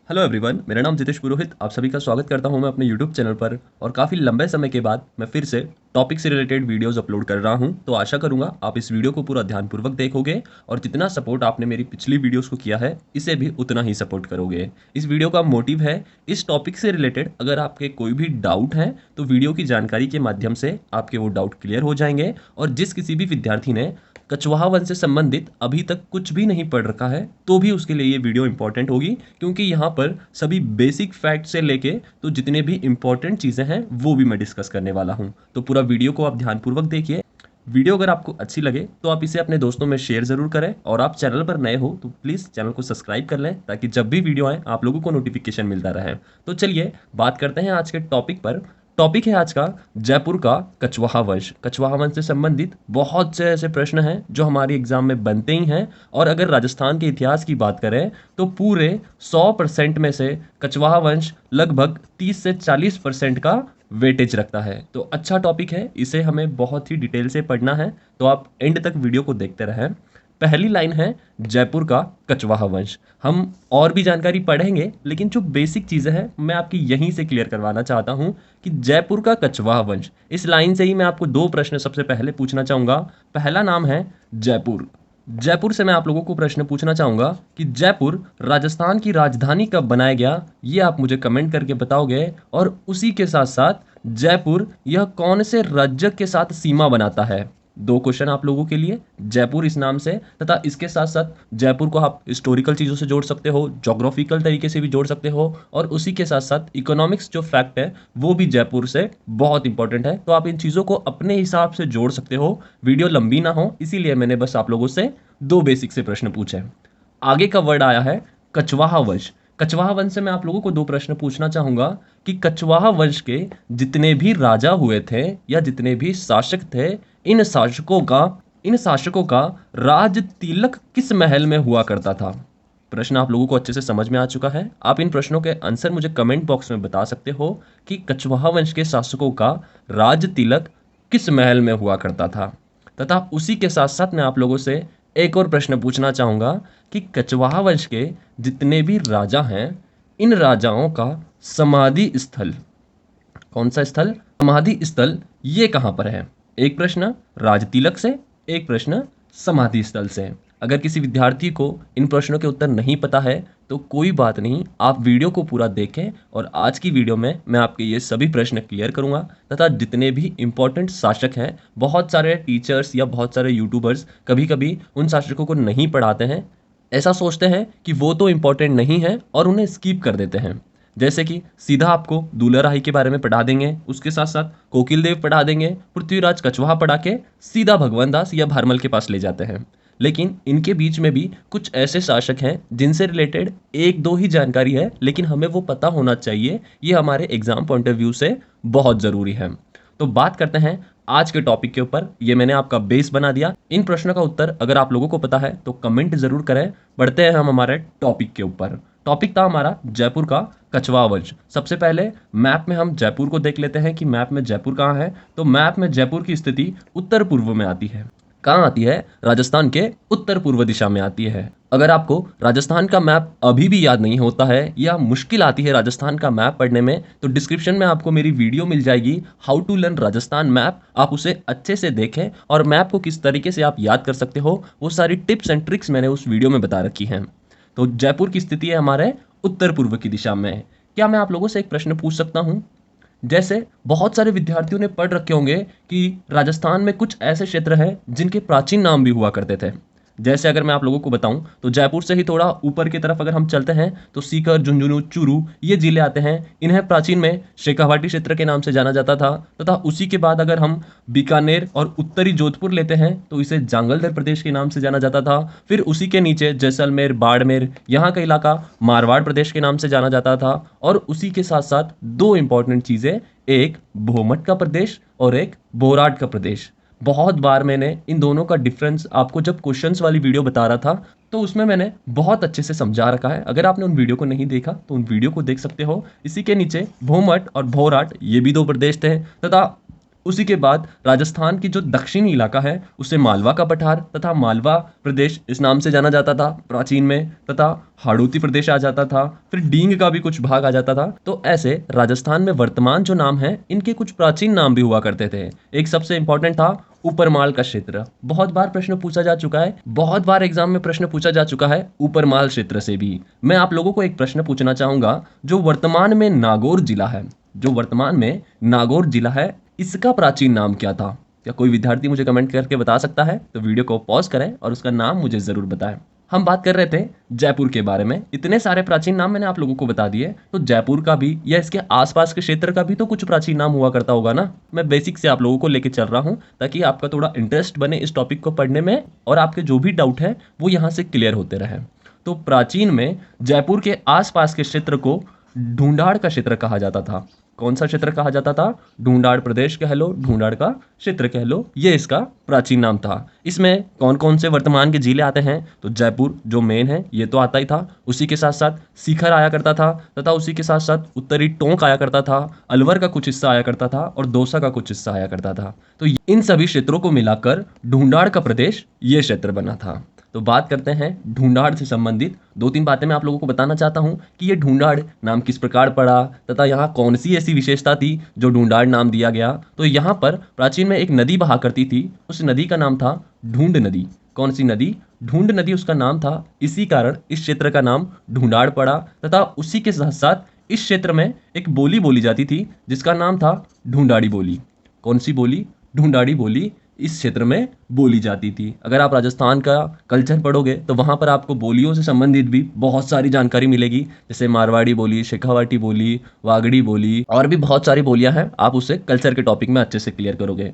Hello everyone, मेरा नाम जितेश पुरोहित। आप सभी का स्वागत करता हूं मैं अपने यूट्यूब चैनल पर। और काफ़ी लंबे समय के बाद मैं फिर से टॉपिक से रिलेटेड वीडियोस अपलोड कर रहा हूं। तो आशा करूंगा आप इस वीडियो को पूरा ध्यानपूर्वक देखोगे और जितना सपोर्ट आपने मेरी पिछली वीडियोस को किया है इसे भी उतना ही सपोर्ट करोगे। इस वीडियो का मोटिव है इस टॉपिक से रिलेटेड अगर आपके कोई भी डाउट है तो वीडियो की जानकारी के माध्यम से आपके वो डाउट क्लियर हो जाएंगे। और जिस किसी भी विद्यार्थी ने कछवाहा वन से संबंधित अभी तक कुछ भी नहीं पढ़ रखा है तो भी उसके लिए ये वीडियो इंपॉर्टेंट होगी, क्योंकि यहाँ पर सभी बेसिक फैक्ट से लेके तो जितने भी इंपॉर्टेंट चीज़ें हैं वो भी मैं डिस्कस करने वाला हूँ। तो पूरा वीडियो को आप ध्यानपूर्वक देखिए। वीडियो अगर आपको अच्छी लगे तो आप इसे अपने दोस्तों में शेयर ज़रूर करें, और आप चैनल पर नए हो तो प्लीज़ चैनल को सब्सक्राइब कर लें ताकि जब भी वीडियो आए आप लोगों को नोटिफिकेशन मिलता रहे। तो चलिए बात करते हैं आज के टॉपिक पर। टॉपिक है आज का जयपुर का कछवाहा वंश। कछवाहा वंश से संबंधित बहुत से ऐसे प्रश्न हैं जो हमारे एग्जाम में बनते ही हैं। और अगर राजस्थान के इतिहास की बात करें तो पूरे 100% में से कछवाहा वंश लगभग 30 से 40% का वेटेज रखता है। तो अच्छा टॉपिक है, इसे हमें बहुत ही डिटेल से पढ़ना है। तो आप एंड तक वीडियो को देखते रहें। पहली लाइन है जयपुर का कछवाहा वंश। हम और भी जानकारी पढ़ेंगे, लेकिन जो बेसिक चीज़ें हैं मैं आपकी यहीं से क्लियर करवाना चाहता हूं कि जयपुर का कछवाहा वंश, इस लाइन से ही मैं आपको दो प्रश्न सबसे पहले पूछना चाहूंगा। पहला नाम है जयपुर। जयपुर से मैं आप लोगों को प्रश्न पूछना चाहूंगा कि जयपुर राजस्थान की राजधानी कब बनाया गया, ये आप मुझे कमेंट करके बताओगे। और उसी के साथ साथ जयपुर यह कौन से राज्य के साथ सीमा बनाता है। दो क्वेश्चन आप लोगों के लिए, जयपुर इस नाम से, तथा इसके साथ साथ जयपुर को आप हिस्टोरिकल चीज़ों से जोड़ सकते हो, जोग्राफिकल तरीके से भी जोड़ सकते हो, और उसी के साथ साथ इकोनॉमिक्स जो फैक्ट है वो भी जयपुर से बहुत इंपॉर्टेंट है। तो आप इन चीज़ों को अपने हिसाब से जोड़ सकते हो। वीडियो लंबी ना हो इसीलिए मैंने बस आप लोगों से दो बेसिक से प्रश्न पूछे। आगे का वर्ड आया है कछवाहा वंश। कछवाहा वंश से मैं आप लोगों को दो प्रश्न पूछना चाहूंगा कि कछवाहा वंश के जितने भी राजा हुए थे या जितने भी शासक थे, इन शासकों का इन शासकों का राज तिलक किस महल में हुआ करता था। प्रश्न आप लोगों को अच्छे से समझ में आ चुका है। आप इन प्रश्नों के आंसर मुझे कमेंट बॉक्स में बता सकते हो कि कछवाहा वंश के शासकों का राज तिलक किस महल में हुआ करता था। तथा उसी के साथ साथ मैं आप लोगों से एक और प्रश्न पूछना चाहूंगा कि कछवाहा वंश के जितने भी राजा हैं, इन राजाओं का समाधि स्थल, कौन सा स्थल, समाधि स्थल, ये कहां पर है। एक प्रश्न राज तिलक से, एक प्रश्न समाधि स्थल से। अगर किसी विद्यार्थी को इन प्रश्नों के उत्तर नहीं पता है तो कोई बात नहीं, आप वीडियो को पूरा देखें और आज की वीडियो में मैं आपके ये सभी प्रश्न क्लियर करूंगा। तथा जितने भी इंपॉर्टेंट शासक हैं, बहुत सारे टीचर्स या बहुत सारे यूट्यूबर्स कभी कभी उन शासकों को नहीं पढ़ाते हैं, ऐसा सोचते हैं कि वो तो इंपॉर्टेंट नहीं है और उन्हें स्किप कर देते हैं। जैसे कि सीधा आपको दुलाराही के बारे में पढ़ा देंगे, उसके साथ साथ कोकिल देव पढ़ा देंगे, पृथ्वीराज कछवाहा पढ़ा के सीधा भगवान दास या भारमल के पास ले जाते हैं। लेकिन इनके बीच में भी कुछ ऐसे शासक हैं जिनसे रिलेटेड एक दो ही जानकारी है, लेकिन हमें वो पता होना चाहिए। ये हमारे एग्जाम पॉइंट ऑफ व्यू से बहुत ज़रूरी है। तो बात करते हैं आज के टॉपिक के ऊपर। ये मैंने आपका बेस बना दिया। इन प्रश्नों का उत्तर अगर आप लोगों को पता है तो कमेंट जरूर करें। बढ़ते हैं हम हमारे टॉपिक के ऊपर। टॉपिक था हमारा जयपुर का कछवाहा वंश। सबसे पहले मैप में हम जयपुर को देख लेते हैं कि मैप में जयपुर कहाँ है। तो मैप में जयपुर की स्थिति उत्तर पूर्व में आती है। कहाँ आती है? राजस्थान के उत्तर पूर्व दिशा में आती है। अगर आपको राजस्थान का मैप अभी भी याद नहीं होता है या मुश्किल आती है राजस्थान का मैप पढ़ने में, तो डिस्क्रिप्शन में आपको मेरी वीडियो मिल जाएगी, how to learn Rajasthan map. आप उसे अच्छे से देखें और मैप को किस तरीके से आप याद कर सकते हो वो सारी टिप्स एंड ट्रिक्स मैंने उस वीडियो में बता रखी हैं। तो जयपुर की स्थिति है हमारे उत्तर पूर्व की दिशा में। क्या मैं आप लोगों से एक प्रश्न पूछ सकता हूँ? जैसे बहुत सारे विद्यार्थियों ने पढ़ रखे होंगे कि राजस्थान में कुछ ऐसे क्षेत्र हैं जिनके प्राचीन नाम भी हुआ करते थे। जैसे अगर मैं आप लोगों को बताऊं तो जयपुर से ही थोड़ा ऊपर की तरफ अगर हम चलते हैं तो सीकर, झुंझुनू, चूरू ये जिले आते हैं। इन्हें प्राचीन में शेखावाटी क्षेत्र के नाम से जाना जाता था। तथा उसी के बाद अगर हम बीकानेर और उत्तरी जोधपुर लेते हैं तो इसे जांगलधर प्रदेश के नाम से जाना जाता था। फिर उसी के नीचे जैसलमेर, बाड़मेर, यहाँ का इलाका मारवाड़ प्रदेश के नाम से जाना जाता था। और उसी के साथ साथ दो इंपॉर्टेंट चीज़ें, एक भोमट का प्रदेश और एक बोराट का प्रदेश। बहुत बार मैंने इन दोनों का डिफरेंस आपको जब क्वेश्चंस वाली वीडियो बता रहा था तो उसमें मैंने बहुत अच्छे से समझा रखा है। अगर आपने उन वीडियो को नहीं देखा तो उन वीडियो को देख सकते हो। इसी के नीचे भोमट और भोराट ये भी दो प्रदेश थे। तथा उसी के बाद राजस्थान की जो दक्षिणी इलाका है उसे मालवा का पठार तथा मालवा प्रदेश इस नाम से जाना जाता था प्राचीन में, तथा हाड़ौती प्रदेश आ जाता था, फिर डींग का भी कुछ भाग आ जाता था। तो ऐसे राजस्थान में वर्तमान जो नाम है इनके कुछ प्राचीन नाम भी हुआ करते थे। एक सबसे इंपॉर्टेंट था ऊपरमाल का क्षेत्र। बहुत बार प्रश्न पूछा जा चुका है, बहुत बार एग्जाम में प्रश्न पूछा जा चुका है ऊपरमाल क्षेत्र से भी। मैं आप लोगों को एक प्रश्न पूछना चाहूंगा, जो वर्तमान में नागौर जिला है, जो वर्तमान में नागौर जिला है, इसका प्राचीन नाम क्या था? क्या कोई विद्यार्थी मुझे कमेंट करके बता सकता है? तो वीडियो को पॉज करें और उसका नाम मुझे जरूर बताएं। हम बात कर रहे थे जयपुर के बारे में। इतने सारे प्राचीन नाम मैंने आप लोगों को बता दिए, तो जयपुर का भी या इसके आसपास के क्षेत्र का भी तो कुछ प्राचीन नाम हुआ करता होगा ना। मैं बेसिक से आप लोगों को लेके चल रहा हूं ताकि आपका थोड़ा इंटरेस्ट बने इस टॉपिक को पढ़ने में और आपके जो भी डाउट है वो यहाँ से क्लियर होते रहे। तो प्राचीन में जयपुर के आसपास के क्षेत्र को ढूंढाड़ का क्षेत्र कहा जाता था। कौन सा क्षेत्र कहा जाता था? ढूंढाड़ प्रदेश कह लो, ढूंढाड़ का क्षेत्र कह लो, ये इसका प्राचीन नाम था। इसमें कौन कौन से वर्तमान के जिले आते हैं? तो जयपुर जो मेन है ये तो आता ही था, उसी के साथ साथ सीकर आया करता था, तथा उसी के साथ साथ उत्तरी टोंक आया करता था, अलवर का कुछ हिस्सा आया करता था और दौसा का कुछ हिस्सा आया करता था। तो इन सभी क्षेत्रों को मिलाकर ढूंढाड़ का प्रदेश ये क्षेत्र बना था। तो बात करते हैं ढूंढाड़ से संबंधित दो तीन बातें मैं आप लोगों को बताना चाहता हूं कि ये ढूंढाड़ नाम किस प्रकार पड़ा तथा यहाँ कौन सी ऐसी विशेषता थी जो ढूंढाड़ नाम दिया गया। तो यहाँ पर प्राचीन में एक नदी बहा करती थी, उस नदी का नाम था ढूंढ नदी। कौन सी नदी? ढूंढ नदी उसका नाम था। इसी कारण इस क्षेत्र का नाम ढूंढाड़ पड़ा। तथा उसी के साथ साथ इस क्षेत्र में एक बोली बोली जाती थी जिसका नाम था ढूंढाड़ी बोली। कौन सी बोली? ढूंढाड़ी बोली इस क्षेत्र में बोली जाती थी। अगर आप राजस्थान का कल्चर पढ़ोगे तो वहाँ पर आपको बोलियों से संबंधित भी बहुत सारी जानकारी मिलेगी, जैसे मारवाड़ी बोली, शेखावाटी बोली, वागड़ी बोली और भी बहुत सारी बोलियां हैं। आप उसे कल्चर के टॉपिक में अच्छे से क्लियर करोगे।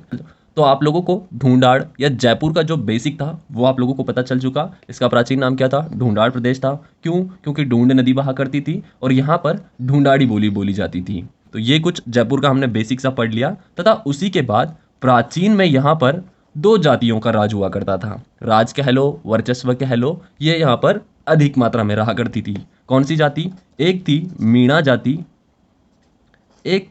तो आप लोगों को ढूंढाड़ या जयपुर का जो बेसिक था वो आप लोगों को पता चल चुका। इसका प्राचीन नाम क्या था? ढूंढाड़ प्रदेश था। क्यों? क्योंकि ढूंढ नदी बहा करती थी और यहाँ पर ढूंढाड़ी बोली बोली जाती थी। तो ये कुछ जयपुर का हमने बेसिक सा पढ़ लिया। तथा उसी के बाद प्राचीन में यहाँ पर दो जातियों का राज हुआ करता था। राज कह लो, वर्चस्व कह लो, ये यहाँ पर अधिक मात्रा में रहा करती थी। कौन सी जाति? एक थी मीणा जाति, एक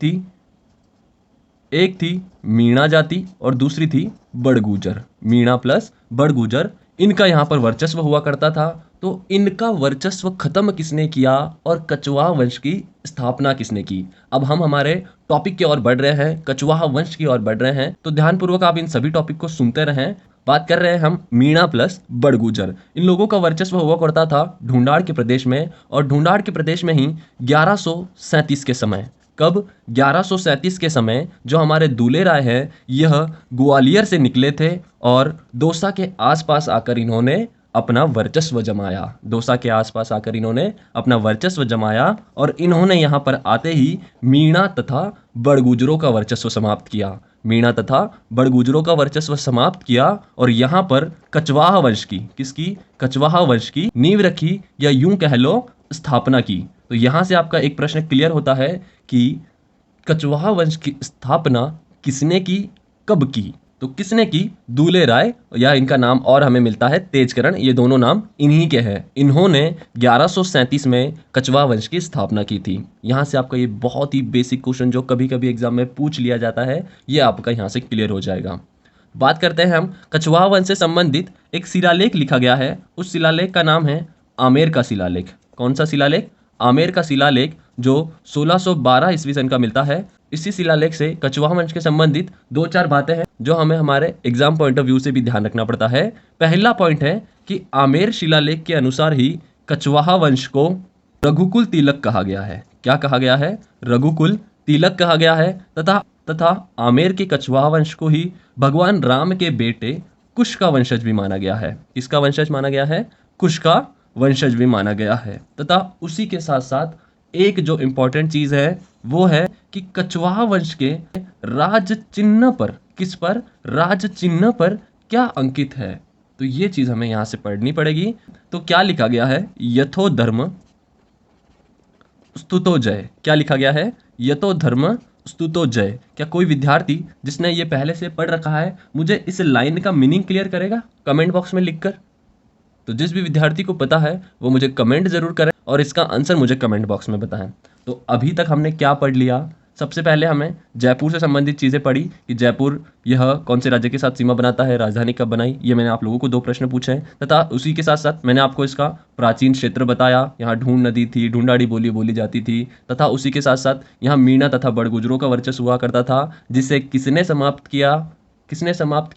थी मीणा जाति और दूसरी थी बड़गुजर। मीणा प्लस बड़गुजर, इनका यहाँ पर वर्चस्व हुआ करता था। तो इनका वर्चस्व खत्म किसने किया और कछवाहा वंश की स्थापना किसने की? अब हम हमारे टॉपिक की ओर बढ़ रहे हैं, कछवाहा वंश की ओर बढ़ रहे हैं। तो ध्यानपूर्वक आप इन सभी टॉपिक को सुनते रहें। बात कर रहे हैं हम मीणा प्लस बड़गुजर। इन लोगों का वर्चस्व हुआ करता था ढूंढाड़ के प्रदेश में, और ढूंढाड़ के प्रदेश में ही 1137 के समय, कब? 1137 के समय जो हमारे दूल्हे राय हैं यह ग्वालियर से निकले थे और दौसा के आसपास आकर इन्होंने अपना वर्चस्व जमाया। दौसा के आसपास आकर इन्होंने अपना वर्चस्व जमाया और इन्होंने यहाँ पर आते ही मीणा तथा बड़गुजरों का वर्चस्व समाप्त किया। मीणा तथा बड़गुजरों का वर्चस्व समाप्त किया और यहाँ पर कछवाहा वंश की, किसकी? कछवाहा वंश की नींव रखी, या यूं कह लो स्थापना की। तो यहाँ से आपका एक प्रश्न क्लियर होता है कि कछवाहा वंश की स्थापना किसने की, कब की? तो किसने की? दूल्हे राय, या इनका नाम और हमें मिलता है तेजकरण। ये दोनों नाम इन्हीं के हैं। इन्होंने 1137 में कछवाहा वंश की स्थापना की थी। यहाँ से आपका ये बहुत ही बेसिक क्वेश्चन जो कभी कभी एग्जाम में पूछ लिया जाता है, ये आपका यहाँ से क्लियर हो जाएगा। बात करते हैं हम कछवाहा वंश से संबंधित एक शिलालेख लिखा गया है। उस शिलालेख का नाम है आमेर का शिलालेख। कौन सा शिलालेख? आमेर का शिलालेख, जो 1612 ईस्वी सन का मिलता है। इसी शिलालेख से कछवाहा वंश के संबंधित दो चार बातें हैं जो हमें हमारे एग्जाम पॉइंट ऑफ व्यू से भी ध्यान रखना पड़ता है। पहला पॉइंट है कि आमेर शिलालेख के अनुसार ही कछवाहा वंश को रघुकुल तिलक कहा गया है। क्या कहा गया है? रघुकुल तिलक कहा गया है। तथा आमेर के कछवाहा वंश को ही भगवान राम के बेटे कुश का वंशज भी माना गया है। किसका वंशज माना गया है? कुश का वंशज भी माना गया है। तथा उसी के साथ साथ एक जो इंपॉर्टेंट चीज है वो है कि कछवाहा वंश के राज चिन्ह पर, किस पर? राज चिन्ह पर क्या अंकित है? तो ये चीज हमें यहां से पढ़नी पड़ेगी। तो क्या लिखा गया है? यथो धर्म स्तुतो जय। क्या लिखा गया है? यथो धर्म स्तुतो जय। क्या कोई विद्यार्थी जिसने ये पहले से पढ़ रखा है मुझे इस लाइन का मीनिंग क्लियर करेगा कमेंट बॉक्स में लिखकर? तो जिस भी विद्यार्थी को पता है वो मुझे कमेंट जरूर करें और इसका आंसर मुझे कमेंट बॉक्स में बताएं। तो अभी तक हमने क्या पढ़ लिया? सबसे पहले हमें जयपुर से संबंधित चीज़ें पढ़ी कि जयपुर यह कौन से राज्य के साथ सीमा बनाता है, राजधानी कब बनाई, ये मैंने आप लोगों को 2 प्रश्न पूछे हैं। तथा उसी के साथ साथ मैंने आपको इसका प्राचीन क्षेत्र बताया, यहाँ ढूंढ नदी थी, ढूंढाड़ी बोली बोली जाती थी। तथा उसी के साथ साथ यहाँ मीणा तथा बड़गुजरों का वर्चस्व हुआ करता था, जिसे किसने समाप्त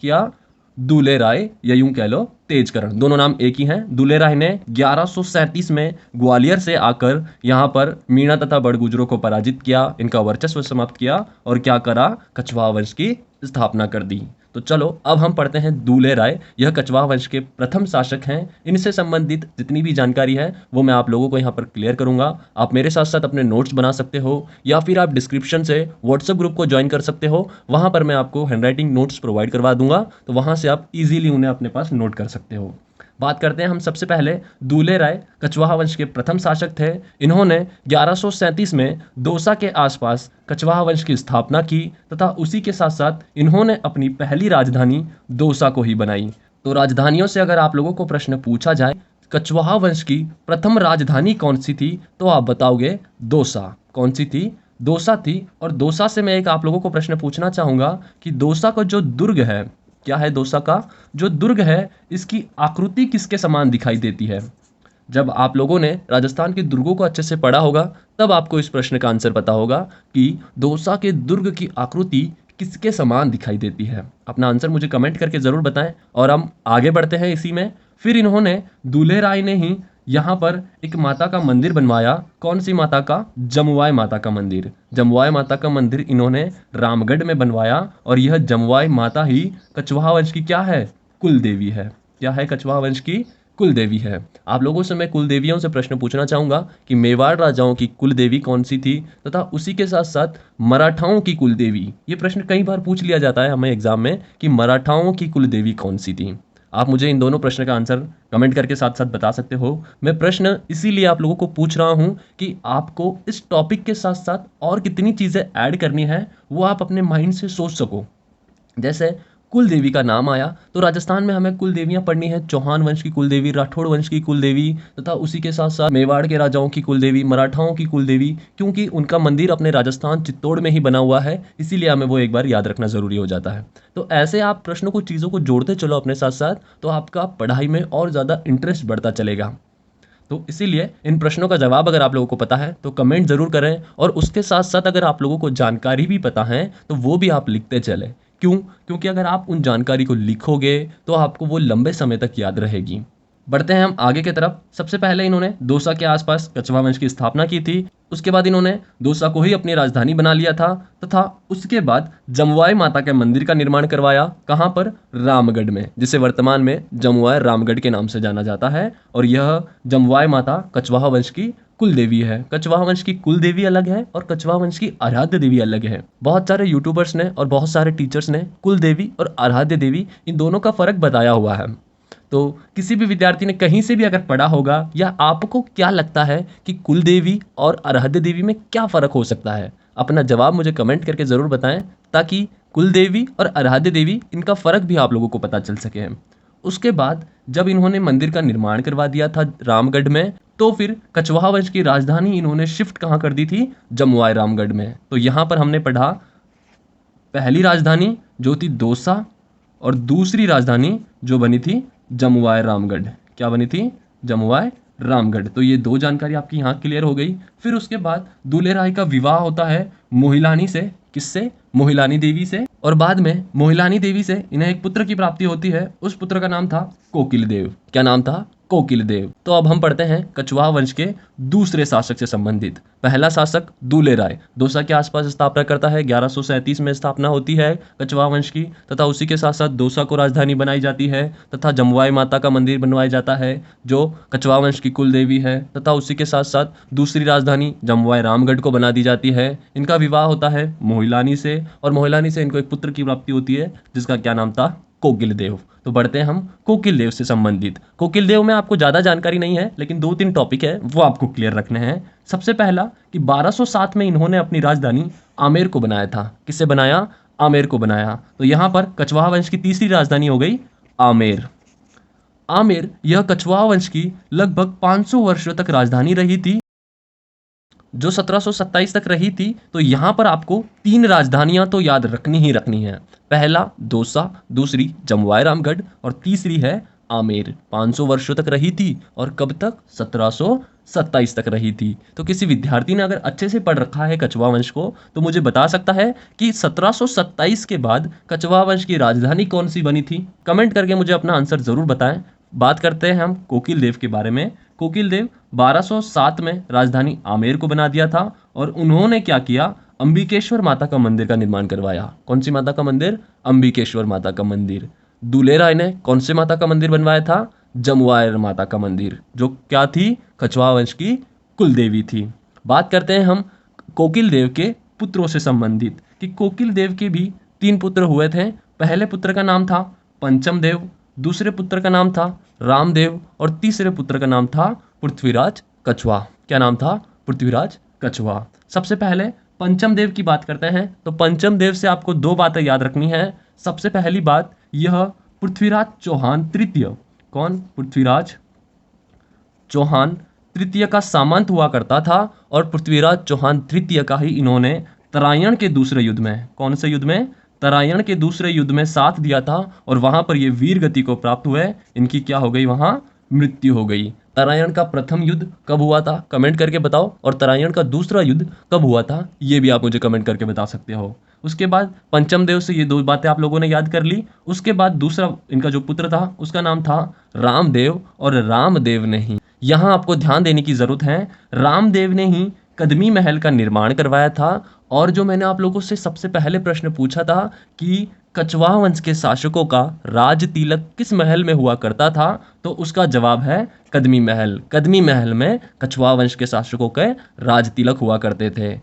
किया? दूल्हे राय, या यूं कह लो तेजकरण, दोनों नाम एक ही हैं। दूल्हे राय ने 1137 में ग्वालियर से आकर यहाँ पर मीणा तथा बड़गुजरों को पराजित किया, इनका वर्चस्व समाप्त किया और क्या करा? कछवाहा वंश की स्थापना कर दी। तो चलो अब हम पढ़ते हैं दूल्हे राय, यह कछवाहा वंश के प्रथम शासक हैं। इनसे संबंधित जितनी भी जानकारी है वो मैं आप लोगों को यहाँ पर क्लियर करूंगा। आप मेरे साथ साथ अपने नोट्स बना सकते हो या फिर आप डिस्क्रिप्शन से व्हाट्सएप ग्रुप को ज्वाइन कर सकते हो, वहां पर मैं आपको हैंडराइटिंग नोट्स प्रोवाइड करवा दूंगा, तो वहां से आप इजीली उन्हें अपने पास नोट कर सकते हो। बात करते हैं हम सबसे पहले दूल्हे राय कछवाहा वंश के प्रथम शासक थे। इन्होंने 1137 में दौसा के आसपास कछवाहा वंश की स्थापना की तथा उसी के साथ साथ इन्होंने अपनी पहली राजधानी दौसा को ही बनाई। तो राजधानियों से अगर आप लोगों को प्रश्न पूछा जाए कछवाहा वंश की प्रथम राजधानी कौन सी थी, तो आप बताओगे दौसा। कौन सी थी? दौसा थी। और दौसा से मैं एक आप लोगों को प्रश्न पूछना चाहूंगा कि दौसा का जो दुर्ग है, क्या है दौसा का जो दुर्ग है, इसकी आकृति किसके समान दिखाई देती है? जब आप लोगों ने राजस्थान के दुर्गों को अच्छे से पढ़ा होगा तब आपको इस प्रश्न का आंसर पता होगा कि दौसा के दुर्ग की आकृति किसके समान दिखाई देती है। अपना आंसर मुझे कमेंट करके जरूर बताएं और हम आगे बढ़ते हैं इसी में। फिर इन्होंने दूल्हे राय ने ही यहाँ पर एक माता का मंदिर बनवाया। कौन सी माता का? जमुआय माता का मंदिर। जमुआय माता का मंदिर इन्होंने रामगढ़ में बनवाया और यह जमुआय माता ही कछवाहा वंश की क्या है? कुल देवी है। क्या है? कछवाहा वंश की कुल देवी है। आप लोगों से मैं कुल देवियों से प्रश्न पूछना चाहूंगा कि मेवाड़ राजाओं की कुल देवी कौन सी थी तथा उसी के साथ साथ मराठाओं की कुल देवी। ये प्रश्न कई बार पूछ लिया जाता है हमें एग्जाम में कि मराठाओं की कुल देवी कौन सी थी। आप मुझे इन दोनों प्रश्न का आंसर कमेंट करके साथ साथ बता सकते हो। मैं प्रश्न इसीलिए आप लोगों को पूछ रहा हूं कि आपको इस टॉपिक के साथ साथ और कितनी चीजें ऐड करनी है वो आप अपने माइंड से सोच सको। जैसे कुल देवी का नाम आया तो राजस्थान में हमें कुल देवियां पढ़नी है। चौहान वंश की कुल देवी, राठौड़ वंश की कुल देवी तथा उसी के साथ साथ मेवाड़ के राजाओं की कुल देवी, मराठाओं की कुल देवी, क्योंकि उनका मंदिर अपने राजस्थान चित्तौड़ में ही बना हुआ है, इसीलिए हमें वो एक बार याद रखना जरूरी हो जाता है। तो ऐसे आप प्रश्नों को, चीज़ों को जोड़ते चलो अपने साथ साथ, तो आपका पढ़ाई में और ज़्यादा इंटरेस्ट बढ़ता चलेगा। तो इसीलिए इन प्रश्नों का जवाब अगर आप लोगों को पता है तो कमेंट जरूर करें और उसके साथ साथ अगर आप लोगों को जानकारी भी पता है तो वो भी आप लिखते चलें। क्यों? क्योंकि अगर आप उन जानकारी को लिखोगे तो आपको वो लंबे समय तक याद रहेगी। बढ़ते हैं हम आगे की तरफ। सबसे पहले इन्होंने दौसा के आसपास कछवाहा वंश की स्थापना की थी। उसके बाद इन्होंने दौसा को ही अपनी राजधानी बना लिया था तथा उसके बाद जमुआय माता के मंदिर का निर्माण करवाया। कहाँ पर? रामगढ़ में, जिसे वर्तमान में जमुआय रामगढ़ के नाम से जाना जाता है। और यह जमुआय माता कछवाहा वंश की कुल देवी है। कछवाहा वंश की कुल देवी अलग है और कछवाहा वंश की आराध्य देवी अलग है। बहुत सारे यूट्यूबर्स ने और बहुत सारे टीचर्स ने कुल देवी और आराध्य देवी इन दोनों का फर्क बताया हुआ है। तो किसी भी विद्यार्थी ने कहीं से भी अगर पढ़ा होगा या आपको क्या लगता है कि कुल देवी और आराध्य देवी में क्या फर्क हो सकता है, अपना जवाब मुझे कमेंट करके ज़रूर बताएं ताकि कुल देवी और आराध्य देवी इनका फर्क भी आप लोगों को पता चल सके। उसके बाद जब इन्होंने मंदिर का निर्माण करवा दिया था रामगढ़ में, तो फिर कछवाहा वंश की राजधानी इन्होंने शिफ्ट कहाँ कर दी थी? जमुआय रामगढ़ में। तो यहाँ पर हमने पढ़ा पहली राजधानी जो थी दौसा और दूसरी राजधानी जो बनी थी जमुआय रामगढ़। क्या बनी थी? जमुआय रामगढ़। तो ये दो जानकारी आपकी यहाँ क्लियर हो गई। फिर उसके बाद दूल्हे राय का विवाह होता है मोहिलानी से। किससे? मोहिलानी देवी से। और बाद में मोहिलानी देवी से इन्हें एक पुत्र की प्राप्ति होती है। उस पुत्र का नाम था कोकिल देव। क्या नाम था? कोकिल देव। तो अब हम पढ़ते हैं कछवाहा वंश के दूसरे शासक से संबंधित। पहला शासक दूल्हे राय दौसा के आसपास स्थापना करता है। 1137 में स्थापना होती है कछवाहा वंश की तथा उसी के साथ साथ दौसा को राजधानी बनाई जाती है तथा जमुआय माता का मंदिर बनवाया जाता है जो कछवाहा वंश की कुल देवी है तथा उसी के साथ साथ दूसरी राजधानी जमुआय रामगढ़ को बना दी जाती है। इनका विवाह होता है मोहिलानी से और मोहिलानी से इनको एक पुत्र की प्राप्ति होती है जिसका क्या नाम था? कोकिल देव। तो बढ़ते हैं हम कोकिल देव से संबंधित। कोकिल देव में आपको ज्यादा जानकारी नहीं है लेकिन 2-3 टॉपिक है वो आपको क्लियर रखने हैं। सबसे पहला कि 1207 में इन्होंने अपनी राजधानी आमेर को बनाया था। किससे बनाया? आमेर को बनाया। तो यहां पर कछवाहा वंश की तीसरी राजधानी हो गई आमेर। आमेर यह कछवाहा वंश की लगभग 500 वर्षों तक राजधानी रही थी जो 1727 तक रही थी। तो यहाँ पर आपको 3 राजधानियां तो याद रखनी ही रखनी है। पहला दौसा, दूसरी जमवाय रामगढ़ और तीसरी है आमेर। 500 वर्षों तक रही थी और कब तक? 1727 तक रही थी। तो किसी विद्यार्थी ने अगर अच्छे से पढ़ रखा है कछवाहा वंश को तो मुझे बता सकता है कि 1727 के बाद कछवाहा वंश की राजधानी कौन सी बनी थी? कमेंट करके मुझे अपना आंसर जरूर बताएं। बात करते हैं हम कोकिल देव के बारे में। कोकिल देव 1207 में राजधानी आमेर को बना दिया था और उन्होंने क्या किया? अंबिकेश्वर माता का मंदिर का निर्माण करवाया। कौन सी माता का मंदिर? अंबिकेश्वर माता का मंदिर। दूल्हे राय ने कौन से माता का मंदिर बनवाया था? जमुआर माता का मंदिर, जो क्या थी? कछवाहा वंश की कुल देवी थी। बात करते हैं हम कोकिल देव के पुत्रों से संबंधित कि कोकिल देव के भी 3 पुत्र हुए थे। पहले पुत्र का नाम था पंचम देव, दूसरे पुत्र का नाम था रामदेव और तीसरे पुत्र का नाम था पृथ्वीराज कछवाहा। क्या नाम था? पृथ्वीराज कछवाहा। सबसे पहले पंचम देव की बात करते हैं। तो पंचम देव से आपको 2 बातें याद रखनी है। सबसे पहली बात, यह पृथ्वीराज चौहान तृतीय, कौन? पृथ्वीराज चौहान तृतीय का सामंत हुआ करता था और पृथ्वीराज चौहान तृतीय का ही इन्होंने तरायण के दूसरे युद्ध में, कौन से युद्ध में? तरायण के दूसरे युद्ध में साथ दिया था और वहां पर ये वीर गति को प्राप्त हुए। इनकी क्या हो गई? वहां मृत्यु हो गई। तरायण का प्रथम युद्ध कब हुआ था? कमेंट करके बताओ। और तरायण का दूसरा युद्ध कब हुआ था? ये भी आप मुझे कमेंट करके बता सकते हो। उसके बाद पंचम देव से ये 2 बातें आप लोगों ने याद कर ली। उसके बाद दूसरा इनका जो पुत्र था उसका नाम था रामदेव और रामदेव ने ही, यहाँ आपको ध्यान देने की जरूरत है, रामदेव ने ही कदमी महल का निर्माण करवाया था। और जो मैंने आप लोगों से सबसे पहले प्रश्न पूछा था कि कछवाहा वंश के शासकों का राज तिलक किस महल में हुआ करता था, तो उसका जवाब है कदमी महल। कदमी महल में कछवाहा वंश के शासकों के राज तिलक हुआ करते थे।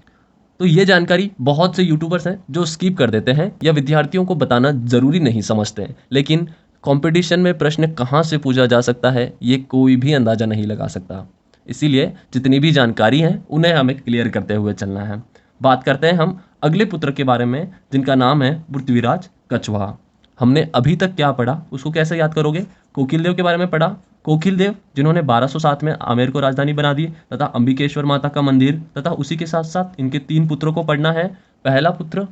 तो ये जानकारी बहुत से यूट्यूबर्स हैं जो स्किप कर देते हैं या विद्यार्थियों को बताना जरूरी नहीं समझते, लेकिन कंपटीशन में प्रश्न कहाँ से पूछा जा सकता है ये कोई भी अंदाजा नहीं लगा सकता। इसीलिए जितनी भी जानकारी है उन्हें हमें क्लियर करते हुए चलना है। बात करते हैं हम अगले पुत्र के बारे में जिनका नाम है पृथ्वीराज कछवाहा। हमने अभी तक क्या पढ़ा उसको कैसे याद करोगे? कोकिल देव के बारे में पढ़ा। कोकिल देव जिन्होंने 1207 में आमेर को राजधानी बना दी तथा अंबिकेश्वर माता का मंदिर, तथा उसी के साथ साथ इनके 3 पुत्रों को पढ़ना है। पहला पुत्र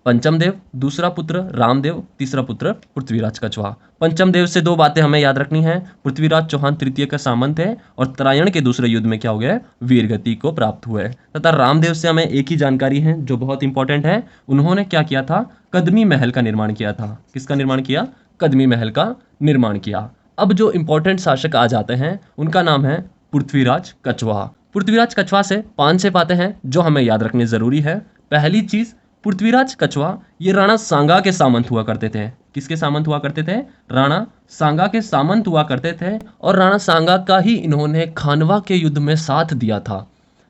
पंचम देव, दूसरा पुत्र रामदेव, तीसरा पुत्र पृथ्वीराज कछवाहा। पंचम देव से 2 बातें हमें याद रखनी है। पृथ्वीराज चौहान तृतीय का सामंत है और तरायण के दूसरे युद्ध में क्या हो गया? वीर गति को प्राप्त हुए। तथा रामदेव से हमें एक ही जानकारी है जो बहुत इंपॉर्टेंट है। उन्होंने क्या किया था? कदमी महल का निर्माण किया था। किसका निर्माण किया? कदमी महल का निर्माण किया। अब जो इंपॉर्टेंट शासक आ जाते हैं उनका नाम है पृथ्वीराज कछवाहा। पृथ्वीराज कछवाहा से 5-6 बातें हैं जो हमें याद रखनी जरूरी है। पहली चीज, पृथ्वीराज कछवाहा ये राणा सांगा के सामंत हुआ करते थे। किसके सामंत हुआ करते थे? राणा सांगा के सामंत हुआ करते थे और राणा सांगा का ही इन्होंने खानवा के युद्ध में साथ दिया था।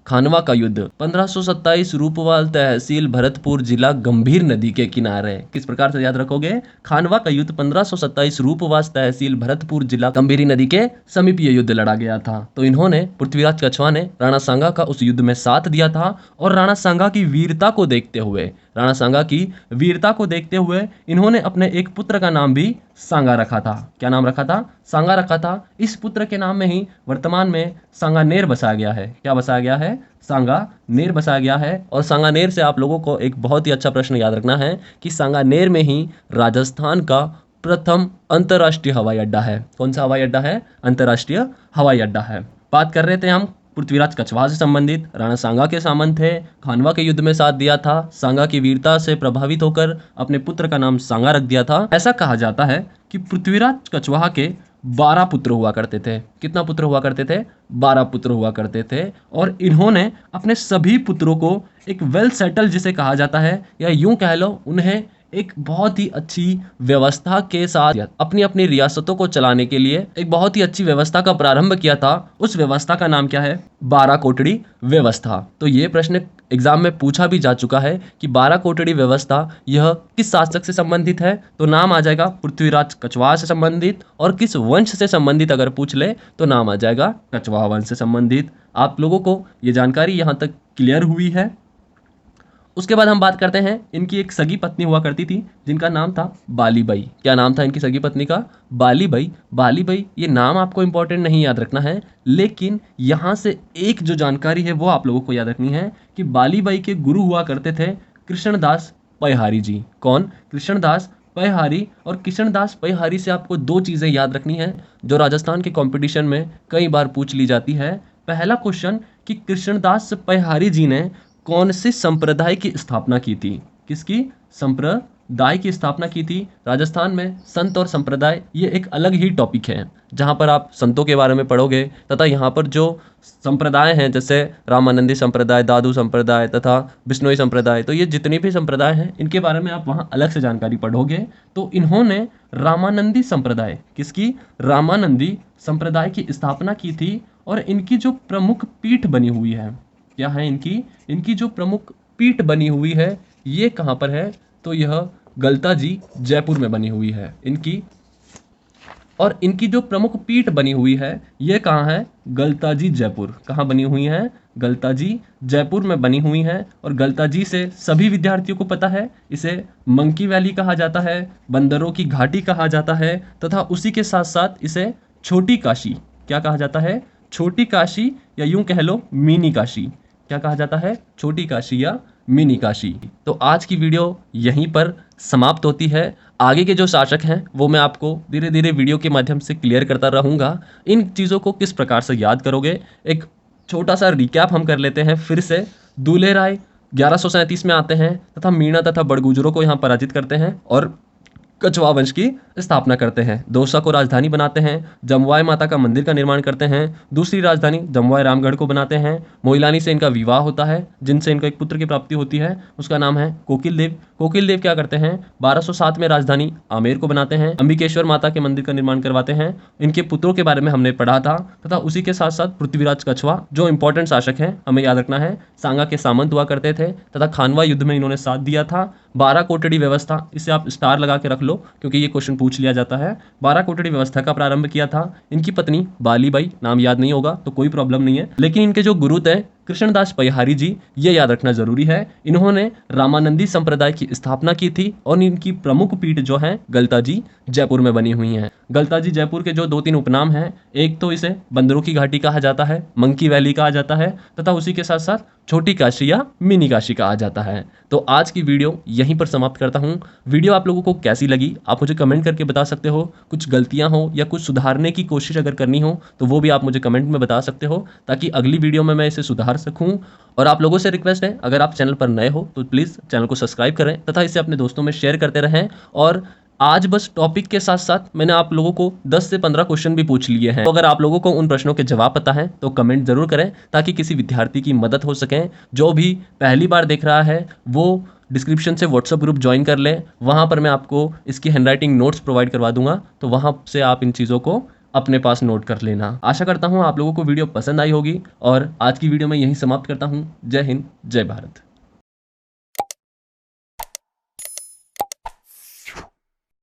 खानवा का युद्ध 1527, रूपवाल तहसील भरतपुर जिला, गंभीर नदी के किनारे। किस प्रकार से याद रखोगे? खानवा का युद्ध 1527, रूपवास तहसील भरतपुर जिला, गंभीरी नदी के समीप ये युद्ध लड़ा गया था। तो इन्होंने पृथ्वीराज कछवाहा ने राणा सांगा का उस युद्ध में साथ दिया था और राणा सांगा की वीरता को देखते हुए, राणा सांगा की वीरता को देखते हुए इन्होंने अपने एक पुत्र का नाम भी सांगा रखा था। क्या नाम रखा था? सांगा रखा था। इस पुत्र के नाम में ही वर्तमान में सांगानेर बसाया गया है। क्या बसाया गया है? सांगानेर बसाया गया है। और सांगानेर से आप लोगों को एक बहुत ही अच्छा प्रश्न याद रखना है कि सांगानेर में ही राजस्थान का प्रथम अंतर्राष्ट्रीय हवाई अड्डा है। कौन सा हवाई अड्डा है? अंतर्राष्ट्रीय हवाई अड्डा है। बात कर रहे थे हम पृथ्वीराज कछवाहा से संबंधित। राणा सांगा के सामंत थे, खानवा के युद्ध में साथ दिया था, सांगा की वीरता से प्रभावित होकर अपने पुत्र का नाम सांगा रख दिया था। ऐसा कहा जाता है कि पृथ्वीराज कछवाहा के 12 पुत्र हुआ करते थे। कितना पुत्र हुआ करते थे? 12 पुत्र हुआ करते थे। और इन्होंने अपने सभी पुत्रों को एक वेल सेटल जिसे कहा जाता है, या यूं कह लो उन्हें एक बहुत ही अच्छी व्यवस्था के साथ अपनी अपनी रियासतों को चलाने के लिए एक बहुत ही अच्छी व्यवस्था का प्रारंभ किया था। उस व्यवस्था का नाम क्या है? 12 कोटड़ी व्यवस्था। तो ये प्रश्न एग्जाम में पूछा भी जा चुका है कि 12 कोटड़ी व्यवस्था यह किस शासक से संबंधित है, तो नाम आ जाएगा पृथ्वीराज कछवाहा से संबंधित। और किस वंश से संबंधित अगर पूछ ले तो नाम आ जाएगा कछवाहा वंश से संबंधित। आप लोगों को ये जानकारी यहाँ तक क्लियर हुई है। उसके बाद हम बात करते हैं, इनकी एक सगी पत्नी हुआ करती थी जिनका नाम था बालीबाई। क्या नाम था इनकी सगी पत्नी का? बालीबाई। बालीबाई, ये नाम आपको इंपॉर्टेंट नहीं याद रखना है, लेकिन यहाँ से एक जो जानकारी है वो आप लोगों को याद रखनी है कि बालीबाई के गुरु हुआ करते थे कृष्णदास पयहारी जी। कौन? कृष्णदास पयहारी। और कृष्णदास पयहारी से आपको दो चीज़ें याद रखनी है जो राजस्थान के कंपटीशन में कई बार पूछ ली जाती है। पहला क्वेश्चन कि कृष्णदास पयहारी जी ने कौन से संप्रदाय की स्थापना की थी? किसकी? संप्रदाय की स्थापना की थी। राजस्थान में संत और संप्रदाय ये एक अलग ही टॉपिक है, जहाँ पर आप संतों के बारे में पढ़ोगे तथा यहाँ पर जो संप्रदाय हैं जैसे रामानंदी संप्रदाय, दादू संप्रदाय तथा बिश्नोई संप्रदाय, तो ये जितने भी संप्रदाय हैं इनके बारे में आप वहाँ अलग से जानकारी पढ़ोगे। तो इन्होंने रामानंदी संप्रदाय, किसकी? रामानंदी संप्रदाय की स्थापना की थी। और इनकी जो प्रमुख पीठ बनी हुई है, क्या है इनकी जो प्रमुख पीठ बनी हुई है ये कहाँ पर है? तो यह गलता-जी जयपुर में बनी हुई है इनकी। और इनकी जो प्रमुख पीठ बनी हुई है ये कहाँ है? गलता-जी जयपुर। कहाँ बनी हुई है? गलता-जी जयपुर में बनी हुई है। और गलता-जी से सभी विद्यार्थियों को पता है, इसे मंकी वैली कहा जाता है, बंदरों की घाटी कहा जाता है तथा उसी के साथ साथ इसे छोटी काशी, क्या कहा जाता है? छोटी काशी, या यूं कह लो मिनी काशी। क्या कहा जाता है? छोटी काशी या मिनी काशी। तो आज की वीडियो यहीं पर समाप्त होती है। आगे के जो शासक हैं वो मैं आपको धीरे धीरे वीडियो के माध्यम से क्लियर करता रहूँगा। इन चीज़ों को किस प्रकार से याद करोगे, एक छोटा सा रिकैप हम कर लेते हैं फिर से। दूल्हे राय 1137 में आते हैं तथा मीणा तथा बड़गुजरों को यहाँ पराजित करते हैं और कछवा वंश की स्थापना करते हैं। दौसा को राजधानी बनाते हैं, जमवाय माता का मंदिर का निर्माण करते हैं, दूसरी राजधानी जमवाय रामगढ़ को बनाते हैं। मोइलानी से इनका विवाह होता है जिनसे इनका एक पुत्र की प्राप्ति होती है, उसका नाम है कोकिल देव। कोकिल देव क्या करते हैं? 1207 में राजधानी आमेर को बनाते हैं, अंबिकेश्वर माता के मंदिर का निर्माण करवाते हैं। इनके पुत्रों के बारे में हमने पढ़ा था तथा उसी के साथ साथ पृथ्वीराज कछवा जो इंपॉर्टेंट शासक हैं हमें याद रखना है, सांगा के सामंत हुआ करते थे तथा खानवा युद्ध में इन्होंने साथ दिया था। 12 कोटड़ी व्यवस्था, इसे आप स्टार लगा के रख लो क्योंकि ये क्वेश्चन पूछ लिया जाता है। 12 कोटड़ी व्यवस्था का प्रारंभ किया था। इनकी पत्नी बालीबाई, नाम याद नहीं होगा तो कोई प्रॉब्लम नहीं है, लेकिन इनके जो गुरु थे कृष्णदास पयहारी जी, ये याद रखना जरूरी है। इन्होंने रामानंदी संप्रदाय की स्थापना की थी और इनकी प्रमुख पीठ जो है गलता-जी जयपुर में बनी हुई है। गलता-जी जयपुर के जो 2-3 उपनाम हैं, एक तो इसे बंदरों की घाटी कहा जाता है, मंकी वैली कहा जाता है तथा उसी के साथ साथ छोटी काशी या मिनी काशी कहा जाता है। तो आज की वीडियो यहीं पर समाप्त करता हूँ। वीडियो आप लोगों को कैसी लगी आप मुझे कमेंट करके बता सकते हो। कुछ गलतियाँ हो या कुछ सुधारने की कोशिश अगर करनी हो तो वो भी आप मुझे कमेंट में बता सकते हो ताकि अगली वीडियो में मैं इसे सुधार सकूँ। और आप लोगों से रिक्वेस्ट है, अगर आप चैनल पर नए हो तो प्लीज़ चैनल को सब्सक्राइब करें तथा इसे अपने दोस्तों में शेयर करते रहें। और आज बस टॉपिक के साथ साथ मैंने आप लोगों को 10 से 15 क्वेश्चन भी पूछ लिए हैं, तो अगर आप लोगों को उन प्रश्नों के जवाब पता है तो कमेंट जरूर करें ताकि किसी विद्यार्थी की मदद हो सके। जो भी पहली बार देख रहा है वो डिस्क्रिप्शन से व्हाट्सएप ग्रुप ज्वाइन कर ले, वहाँ पर मैं आपको इसकी हैंडराइटिंग नोट्स प्रोवाइड करवा दूंगा, तो वहाँ से आप इन चीज़ों को अपने पास नोट कर लेना। आशा करता हूँ आप लोगों को वीडियो पसंद आई होगी और आज की वीडियो में यहीं समाप्त करता हूँ। जय हिंद, जय भारत।